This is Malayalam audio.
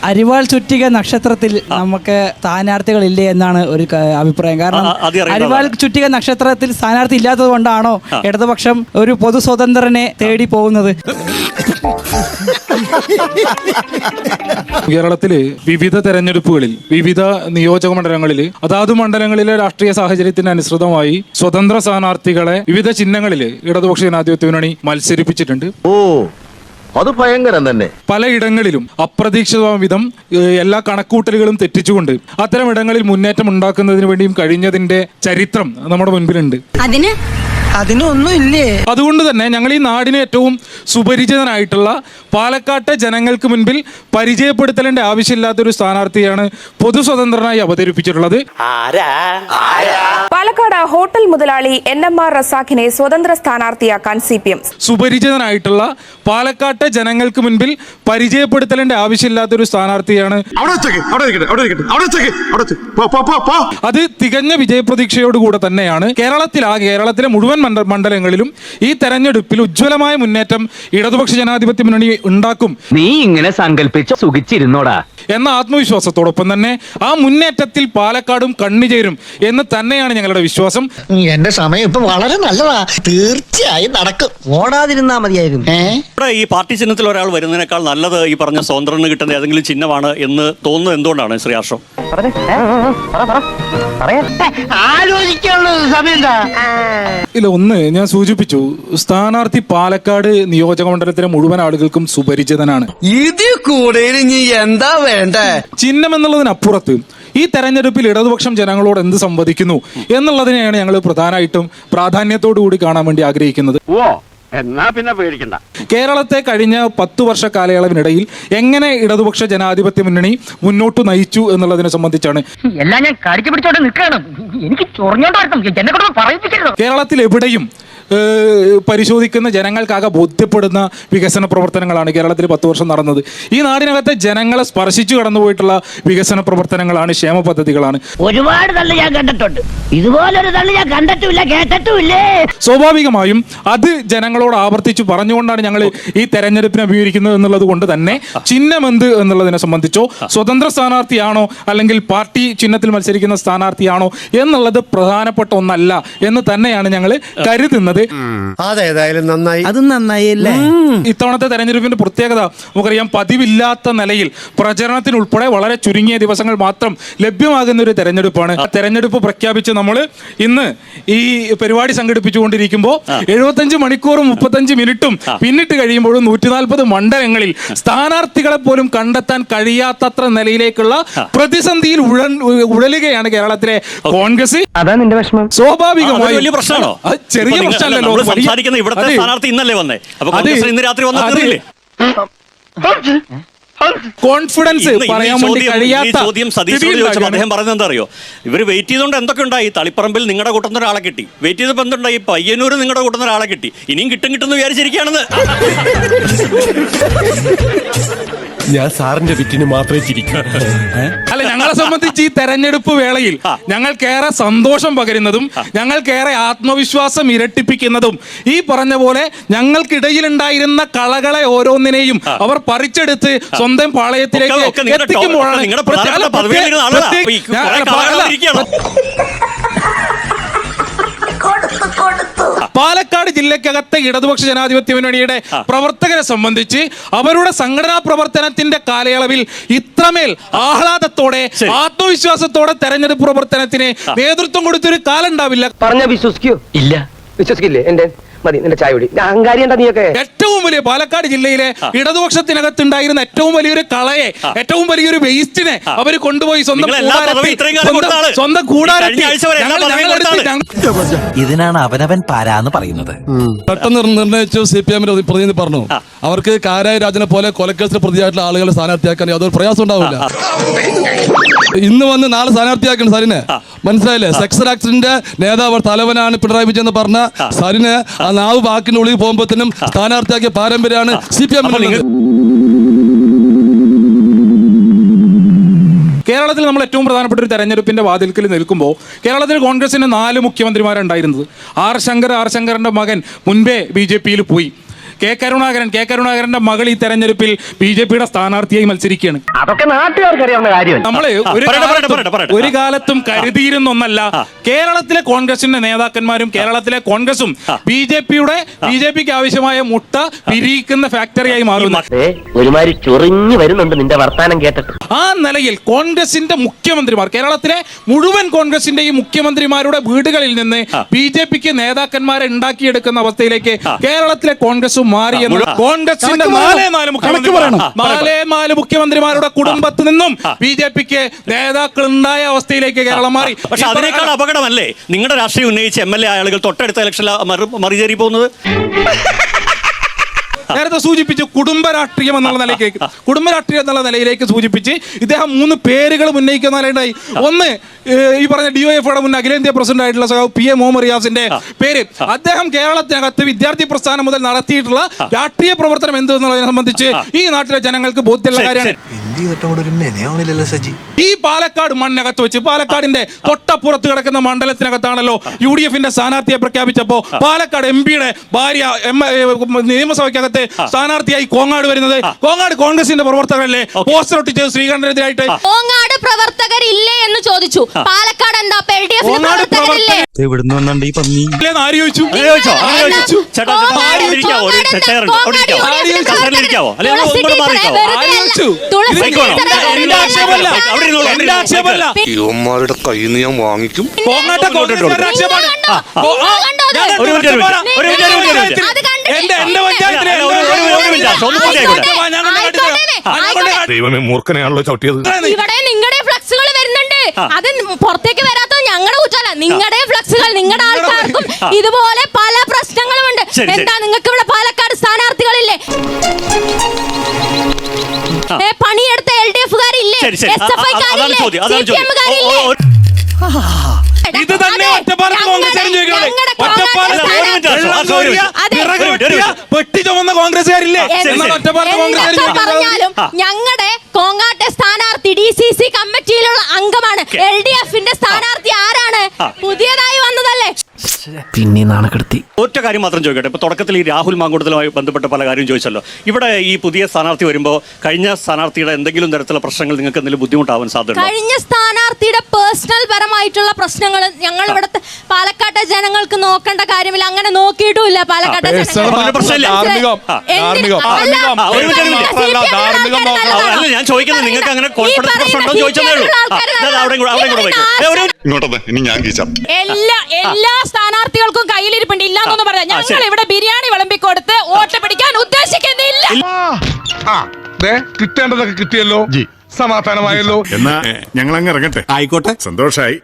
അരിവാൾ ചുറ്റിക നക്ഷത്രത്തിൽ നമുക്ക് സ്ഥാനാർത്ഥികളില്ലേ എന്നാണ് ഒരു അഭിപ്രായം. കാരണം അരിവാൾ ചുറ്റിക നക്ഷത്രത്തിൽ സ്ഥാനാർത്ഥി ഇല്ലാത്തത് കൊണ്ടാണോ ഇടതുപക്ഷം ഒരു പൊതു സ്വതന്ത്രനെ തേടി പോകുന്നത്? കേരളത്തില് വിവിധ തെരഞ്ഞെടുപ്പുകളിൽ വിവിധ നിയോജക മണ്ഡലങ്ങളിൽ അതാത് മണ്ഡലങ്ങളിലെ രാഷ്ട്രീയ സാഹചര്യത്തിന് അനുസൃതമായി സ്വതന്ത്ര സ്ഥാനാർത്ഥികളെ വിവിധ ചിഹ്നങ്ങളിൽ ഇടതുപക്ഷ ജനാധിപത്യ മുന്നണി മത്സരിപ്പിച്ചിട്ടുണ്ട്. അത് ഭയങ്കരം തന്നെ. പലയിടങ്ങളിലും അപ്രതീക്ഷിതവിധം എല്ലാ കണക്കൂട്ടലുകളും തെറ്റിച്ചുകൊണ്ട് അത്തരം ഇടങ്ങളിൽ മുന്നേറ്റം ഉണ്ടാക്കുന്നതിന് വേണ്ടിയും കഴിഞ്ഞതിന്റെ ചരിത്രം നമ്മുടെ മുൻപിലുണ്ട്. അതിനൊന്നുമില്ലേ? അതുകൊണ്ട് തന്നെ ഞങ്ങൾ ഈ നാടിന് ഏറ്റവും സുപരിചിതനായിട്ടുള്ള പാലക്കാട്ടെ ജനങ്ങൾക്ക് മുൻപിൽ പരിചയപ്പെടുത്തലിന്റെ ആവശ്യമില്ലാത്തൊരു സ്ഥാനാർത്ഥിയാണ് പൊതു സ്വതന്ത്രനായി അവതരിപ്പിച്ചിട്ടുള്ളത്. പാലക്കാട് ഹോട്ടൽ മുതലാളി NMR റസാഖിനെ സ്വതന്ത്ര സ്ഥാനാർത്ഥിയാക്കാൻ CPM. സുപരിചിതനായിട്ടുള്ള പാലക്കാട്ടെ ജനങ്ങൾക്ക് മുൻപിൽ പരിചയപ്പെടുത്തലിന്റെ ആവശ്യമില്ലാത്തൊരു സ്ഥാനാർത്ഥിയാണ്. അത് തികഞ്ഞ വിജയപ്രതീക്ഷയോടുകൂടെ തന്നെയാണ് കേരളത്തിലെ മുഴുവൻ മണ്ഡലങ്ങളിലും ഈ തെരഞ്ഞെടുപ്പിൽ ഉജ്ജ്വലമായ മുന്നേറ്റം ഇടതുപക്ഷ ജനാധിപത്യ മുന്നണി ഉണ്ടാക്കും. നീ ഇങ്ങനെ സങ്കല്പിച്ച് സുഖിച്ചിരുന്നോടാ എന്ന ആത്മവിശ്വാസത്തോടൊപ്പം തന്നെ ആ മുന്നേറ്റത്തിൽ പാലക്കാടും കണ്ണിചേരും എന്ന് തന്നെയാണ് ഞങ്ങളുടെ വിശ്വാസം. എന്റെ സമയം ഇപ്പൊ വളരെ നല്ലതാ, തീർച്ചയായും നടക്കും. ഓടാതിരുന്നാ മതിയായിരുന്നു. ഈ പാർട്ടി ചിഹ്നത്തിൽ ഒരാൾ വരുന്നതിനേക്കാൾ നല്ലത് ഈ പറഞ്ഞ സ്വതന്ത്രന് കിട്ടുന്ന ഏതെങ്കിലും ചിഹ്നമാണ് എന്ന് തോന്നുന്നത് എന്തുകൊണ്ടാണ് ശ്രീ ആശ്രം? ഇല്ല, ഒന്ന് ഞാൻ സൂചിപ്പിച്ചു, സ്ഥാനാർത്ഥി പാലക്കാട് നിയോജക മണ്ഡലത്തിലെ മുഴുവൻ ആളുകൾക്കും സുപരിചിതനാണ്. ഇതിൽ കൂടെ നീ എന്താ വേണ്ടേ? ചിഹ്നം എന്നുള്ളതിനപ്പുറത്ത് ഈ തെരഞ്ഞെടുപ്പിൽ ഇടതുപക്ഷം ജനങ്ങളോട് എന്ത് സംവദിക്കുന്നു എന്നുള്ളതിനെയാണ് ഞങ്ങൾ പ്രധാനമായിട്ടും പ്രാധാന്യത്തോടു കൂടി കാണാൻ വേണ്ടി ആഗ്രഹിക്കുന്നത്. എന്നാ പിന്നെ പേടിക്കണ്ട. കേരളത്തെ കഴിഞ്ഞ 10 വർഷ കാലയളവിനിടയിൽ എങ്ങനെ ഇടതുപക്ഷ ജനാധിപത്യ മുന്നണി മുന്നോട്ട് നയിച്ചു എന്നുള്ളതിനെ സംബന്ധിച്ചാണ്. എല്ലാം ഞാൻ കടിച്ചു പിടിച്ചോണ്ട് നിൽക്കണം. എനിക്ക് ചൊറിഞ്ഞോണ്ടായിരുന്നു. കേരളത്തിൽ എവിടെയും പരിശോധിക്കുന്ന ജനങ്ങൾക്കാകെ ബോധ്യപ്പെടുന്ന വികസന പ്രവർത്തനങ്ങളാണ് കേരളത്തിൽ 10 വർഷം നടന്നത്. ഈ നാടിനകത്തെ ജനങ്ങളെ സ്പർശിച്ചു കടന്നുപോയിട്ടുള്ള വികസന പ്രവർത്തനങ്ങളാണ്, ക്ഷേമ പദ്ധതികളാണ്. ഒരുപാട് തള്ളി ഞാൻ കണ്ടിട്ടുണ്ട്, ഇതുപോലൊരു തള്ളി ഞാൻ കണ്ടിട്ടില്ല, കേട്ടിട്ടുമില്ലേ. സ്വാഭാവികമായും അത് ജനങ്ങളോട് ആവർത്തിച്ചു പറഞ്ഞുകൊണ്ടാണ് ഞങ്ങൾ ഈ തെരഞ്ഞെടുപ്പിനെ അഭിമുഖീകരിക്കുന്നത് എന്നുള്ളത് കൊണ്ട് തന്നെ ചിഹ്നമെന്ത് എന്നുള്ളതിനെ സംബന്ധിച്ചോ സ്വതന്ത്ര സ്ഥാനാർത്ഥിയാണോ അല്ലെങ്കിൽ പാർട്ടി ചിഹ്നത്തിൽ മത്സരിക്കുന്ന സ്ഥാനാർത്ഥിയാണോ എന്നുള്ളത് പ്രധാനപ്പെട്ട ഒന്നല്ല എന്ന് തന്നെയാണ് ഞങ്ങൾ കരുതുന്നത്. അതേതായാലും നന്നായി. അത് നന്നായില്ലേ? ഇത്തവണത്തെ തെരഞ്ഞെടുപ്പിന്റെ പ്രത്യേകത നമുക്കറിയാം, പതിവില്ലാത്ത നിലയിൽ പ്രചരണത്തിനുൾപ്പെടെ വളരെ ചുരുങ്ങിയ ദിവസങ്ങൾ മാത്രം ലഭ്യമാകുന്ന ഒരു തെരഞ്ഞെടുപ്പാണ്. തെരഞ്ഞെടുപ്പ് പ്രഖ്യാപിച്ച് നമ്മൾ ഇന്ന് ഈ പരിപാടി സംഘടിപ്പിച്ചുകൊണ്ടിരിക്കുമ്പോൾ 75 മണിക്കൂറും 35 മിനിറ്റും പിന്നിട്ട് കഴിയുമ്പോഴും 140 മണ്ഡലങ്ങളിൽ സ്ഥാനാർത്ഥികളെ പോലും കണ്ടെത്താൻ കഴിയാത്തത്ര നിലയിലേക്കുള്ള പ്രതിസന്ധിയിൽ ഉഴലുകയാണ് കേരളത്തിലെ കോൺഗ്രസ്. അതാ നിന്റെ വിഷമം. സ്വാഭാവികമായി വലിയ പ്രശ്നമാണോ? ചെറിയ സംസാരിക്കുന്ന ഇവിടുത്തെ സ്ഥാനാർത്ഥി ഇന്നല്ലേ വന്നേ? അപ്പൊ ഇന്ന് രാത്രി വന്നില്ലേ? കോൺഫിഡൻസ് പറയാൻ വേണ്ടി കഴിയാത്ത ചോദ്യം സതീശോട് ചോദിച്ചപ്പോൾ അദ്ദേഹം പറഞ്ഞത് എന്താ അറിയോ? ഇവർ വെയിറ്റ് ചെയ്തുകൊണ്ട് എന്തൊക്കെ ഉണ്ടായി. തളിപ്പറമ്പിൽ നിങ്ങളുടെ കൂട്ടുന്ന ഒരാളെ കിട്ടി, വെയിറ്റ് ചെയ്തപ്പോൾ എന്തുണ്ടായി? പയ്യന്നൂർ നിങ്ങളുടെ കൂട്ടുന്ന ഒരാളെ കിട്ടി, ഇനിയും കിട്ടുമെന്ന് വിചാരിച്ചിരിക്കുകയാണെന്ന്. ഞാൻ സാറിന്റെ വിറ്റിന് മാത്രമേ ചിരിക്കൂ. അല്ല, ഞങ്ങളെ സംബന്ധിച്ച് ഈ തെരഞ്ഞെടുപ്പ് വേളയിൽ ഞങ്ങൾക്കേറെ സന്തോഷം പകരുന്നതും ഞങ്ങൾക്കേറെ ആത്മവിശ്വാസം ഇരട്ടിപ്പിക്കുന്നതും ഈ പറഞ്ഞ പോലെ ഞങ്ങൾക്കിടയിലുണ്ടായിരുന്ന കളകളെ ഓരോന്നിനെയും അവർ പറിച്ചെടുത്ത് സ്വന്തം പാളയത്തിലേക്ക് എത്തിക്കുമ്പോഴാണ് പാലക്കാട് ജില്ലക്കകത്തെ ഇടതുപക്ഷ ജനാധിപത്യ മുന്നണിയുടെ പ്രവർത്തകരെ സംബന്ധിച്ച് അവരുടെ സംഘടനാ പ്രവർത്തനത്തിന്റെ കാലയളവിൽ ഇത്രമേൽ ആഹ്ലാദത്തോടെ ആത്മവിശ്വാസത്തോടെ തെരഞ്ഞെടുപ്പ് പ്രവർത്തനത്തിന് നേതൃത്വം കൊടുത്തൊരു കാലം ഉണ്ടാവില്ല. പറഞ്ഞ വിശ്വസിക്കൂ? ഇല്ല, വിശ്വസിക്കില്ലേ? എന്റെ മതി, നിന്റെ ചായ കുടി. അഹങ്കാരി എന്താ നീയൊക്കെ? ഏറ്റവും വലിയ പാലക്കാട് ജില്ലയിലെ ഇടതുപക്ഷത്തിനകത്തുണ്ടായിരുന്ന ഏറ്റവും വലിയൊരു കളയെ, ഏറ്റവും വലിയൊരു വേസ്റ്റിനെ അവർ കൊണ്ടുപോയി സ്വന്തം കൂടാരത്തിൽ. ഇതിനാണ് അവനവൻ പാരാന്ന് പറയുന്നത്. പെട്ടെന്ന് നിർണയിച്ചു CPM പ്രതിനിധി പറഞ്ഞു, അവർക്ക് കാരായ രാജനെ പോലെ കൊലക്കേസിൽ പ്രതിയായിട്ടുള്ള ആളുകളെ സ്ഥാനാർത്ഥിയാക്കാൻ യാതൊരു പ്രയാസം ഉണ്ടാവില്ല. ഇന്ന് വന്ന് നാളെ സ്ഥാനാർത്ഥിയാക്കണം സാറിന്. മനസ്സിലായില്ലേ? സെക്സ് ആക്സിഡന്റ് നേതാവ് തലവനാണ് പിണറായി വിജയൻ എന്ന് പറഞ്ഞ സാറിന് ആ നാവ് വാക്കിന്റെ ഉള്ളിൽ പോകുമ്പോഴത്തേനും സ്ഥാനാർത്ഥിയാക്കിയ പാരമ്പര്യമാണ് CPM. കേരളത്തിൽ നമ്മൾ ഏറ്റവും പ്രധാനപ്പെട്ട ഒരു തെരഞ്ഞെടുപ്പിന്റെ വാതിൽക്കൽ നിൽക്കുമ്പോൾ കേരളത്തിൽ കോൺഗ്രസിന് 4 മുഖ്യമന്ത്രിമാരുണ്ടായിരുന്നത്. ആർ ശങ്കറിന്റെ മകൻ മുൻപേ BJPയിൽ പോയി. കെ കരുണാകരന്റെ മകൾ ഈ തെരഞ്ഞെടുപ്പിൽ BJP-യുടെ സ്ഥാനാർത്ഥിയായി മത്സരിക്കുകയാണ്. അതൊക്കെ നാട്ടുകാർക്ക് അറിയാവുന്ന കാര്യം. നമ്മള് ഒരു കാലത്തും കരുതിയിരുന്നൊന്നല്ല കേരളത്തിലെ കോൺഗ്രസിന്റെ നേതാക്കന്മാരും കേരളത്തിലെ കോൺഗ്രസും BJPക്ക് ആവശ്യമായ മുട്ട പിരിയിക്കുന്ന ഫാക്ടറിയായി മാറുന്നു. ഒരുമാതിരി ചൊറിഞ്ഞു വരുന്നുണ്ട് നിന്റെ വർത്താനം കേട്ടിട്ട്. ആ നിലയിൽ കോൺഗ്രസിന്റെ മുഖ്യമന്ത്രിമാർ, കേരളത്തിലെ മുഴുവൻ കോൺഗ്രസിന്റെയും മുഖ്യമന്ത്രിമാരുടെ വീടുകളിൽ നിന്ന് BJPക്ക് നേതാക്കന്മാരെ ഉണ്ടാക്കിയെടുക്കുന്ന അവസ്ഥയിലേക്ക് കേരളത്തിലെ കോൺഗ്രസ് മാറിയെന്ന് കോൺഗ്രസിന്റെ നാല് മുഖ്യമന്ത്രിമാരുടെ കുടുംബത്തിൽ നിന്നും BJPക്ക് നേതാക്കൾ ഉണ്ടായ അവസ്ഥയിലേക്ക് കേരളം മാറി. പക്ഷെ അതിനേക്കാൾ അപകടമല്ലേ നിങ്ങളുടെ രാഷ്ട്രീയം ഉന്നയിച്ച് MLA ആളുകൾ തൊട്ടടുത്ത ഇലക്ഷനിൽ മറിചേറി പോകുന്നത്? നേരത്തെ സൂചിപ്പിച്ചു കുടുംബ രാഷ്ട്രീയം എന്നുള്ള നിലയിലേക്ക് സൂചിപ്പിച്ച് ഇദ്ദേഹം 3 പേരുകൾ ഉന്നയിക്കുന്ന നിലയുണ്ടായി. ഒന്ന്, ഈ പറഞ്ഞ DYFയുടെ മുൻ അഖിലേന്ത്യാ പ്രസിഡന്റ് ആയിട്ടുള്ള PM മുഹമ്മദ് റിയാസിന്റെ പേര്. അദ്ദേഹം കേരളത്തിനകത്ത് വിദ്യാർത്ഥി പ്രസ്ഥാനം മുതൽ നടത്തിയിട്ടുള്ള രാഷ്ട്രീയ പ്രവർത്തനം എന്തെന്നുള്ളതിനെ സംബന്ധിച്ച് ഈ നാട്ടിലെ ജനങ്ങൾക്ക് ബോധ്യമുള്ള കാര്യമാണ്. ഈ പാലക്കാട് മണ്ണകത്ത് വെച്ച് പാലക്കാടിന്റെ തൊട്ടപ്പുറത്ത് കിടക്കുന്ന മണ്ഡലത്തിനകത്താണല്ലോ UDFന്റെ സ്ഥാനാർത്ഥിയെ പ്രഖ്യാപിച്ചപ്പോ പാലക്കാട് MP-യുടെ ഭാര്യ നിയമസഭയ്ക്കകത്ത് സ്ഥാനാർത്ഥിയായി കോങ്ങാട് വരുന്നത്. കോങ്ങാട് കോൺഗ്രസിന്റെ പ്രവർത്തകരല്ലേ? പോസ്റ്റർ ഒട്ടിച്ച് ശ്രീകണ്ഠനെതിരായിട്ട് കോങ്ങാട് പ്രവർത്തകരില്ലേ എന്ന് ചോദിച്ചു. പാലക്കാട് എന്താ പ്രവർത്തകരില്ലേ? ഇവന്മാരുടെ കയ്യിൽ നിന്ന് ഞാൻ വാങ്ങിക്കും. ദൈവമേ, മൂർഖനെയാണല്ലോ ചവിട്ടിയത്. ഇവിടെ നിങ്ങളുടെ ഫ്ലക്സുകൾ വരുന്നുണ്ട്. അത് പുറത്തേക്ക് വരാത്ത ഞങ്ങളുടെ കുറ്റമല്ല. നിങ്ങളുടെ ഫ്ലക്സുകൾ നിങ്ങളുടെ ആൾക്കാർക്കും ഇതുപോലെ പല പ്രശ്നങ്ങളുമുണ്ട്. എന്താ നിങ്ങൾക്ക് ഇവിടെ പാലക്കാട് സ്ഥാനാർത്ഥികളില്ലേ? പണിയെടുത്ത LDF-കാരില്ലേ? SFI-കാരില്ലേ? CPM-കാരില്ലേ? ഇത് തന്നെ ഒറ്റപ്പാലത്ത് പെട്ടി ചുമന്ന കോൺഗ്രസ്സുകാരില്ലേ? പറഞ്ഞാലും ഞങ്ങളുടെ കോങ്ങാട്ടെ സ്ഥാനാർത്ഥി DCC കമ്മിറ്റിയിലുള്ള അംഗമാണ്. LDF-ന്റെ സ്ഥാനാർത്ഥി ആരാണ്? പുതിയതായി വന്നതല്ലേ? പിന്നെ നാണക്കെടുത്തി. ഒറ്റ കാര്യം മാത്രം ചോദിക്കട്ടെ. ഇപ്പൊ തുടക്കത്തിൽ ഈ രാഹുൽ മാങ്കൂട്ടത്തിലുമായി ബന്ധപ്പെട്ട പല കാര്യം ചോദിച്ചല്ലോ. ഇവിടെ ഈ പുതിയ സ്ഥാനാർത്ഥി വരുമ്പോൾ കഴിഞ്ഞ സ്ഥാനാർത്ഥിയുടെ എന്തെങ്കിലും തരത്തിലുള്ള പ്രശ്നങ്ങൾ നിങ്ങൾക്ക് എന്തെങ്കിലും ബുദ്ധിമുട്ടാവാൻ സാധ്യത? കഴിഞ്ഞ സ്ഥാനാർത്ഥിയുടെ പേഴ്സണൽ പരമായിട്ടുള്ള പ്രശ്നങ്ങൾ ഞങ്ങൾ ഇവിടുത്തെ പാലക്കാട്ടെ ജനങ്ങൾക്ക് നോക്കേണ്ട കാര്യമില്ല. അങ്ങനെ നോക്കിയിട്ടുമില്ല പാലക്കാട്ടെ അല്ല, ഞാൻ ചോദിക്കുന്നത് നിങ്ങൾക്ക് അങ്ങനെ കോൺഫിഡൻസ് പ്രശ്നം ഉണ്ടോ ചോദിച്ചതേ ഉള്ളൂ. ഇനി ഞാൻ കീച്ചാം. എല്ലാ സ്ഥാനാർത്ഥികൾക്കും കയ്യിലിരിപ്പുണ്ട്. ഇല്ലാന്നൊന്നും പറയാം. ഞങ്ങൾ ഇവിടെ ബിരിയാണി വിളമ്പിക്കൊടുത്ത് വോട്ട് പിടിക്കാൻ ഉദ്ദേശിക്കുന്നില്ല. കിട്ടേണ്ടതൊക്കെ കിട്ടിയല്ലോ, സമാധാനമായല്ലോ. എന്നാ ഞങ്ങൾ അങ്ങ് ഇറങ്ങട്ടെ. ആയിക്കോട്ടെ, സന്തോഷായി.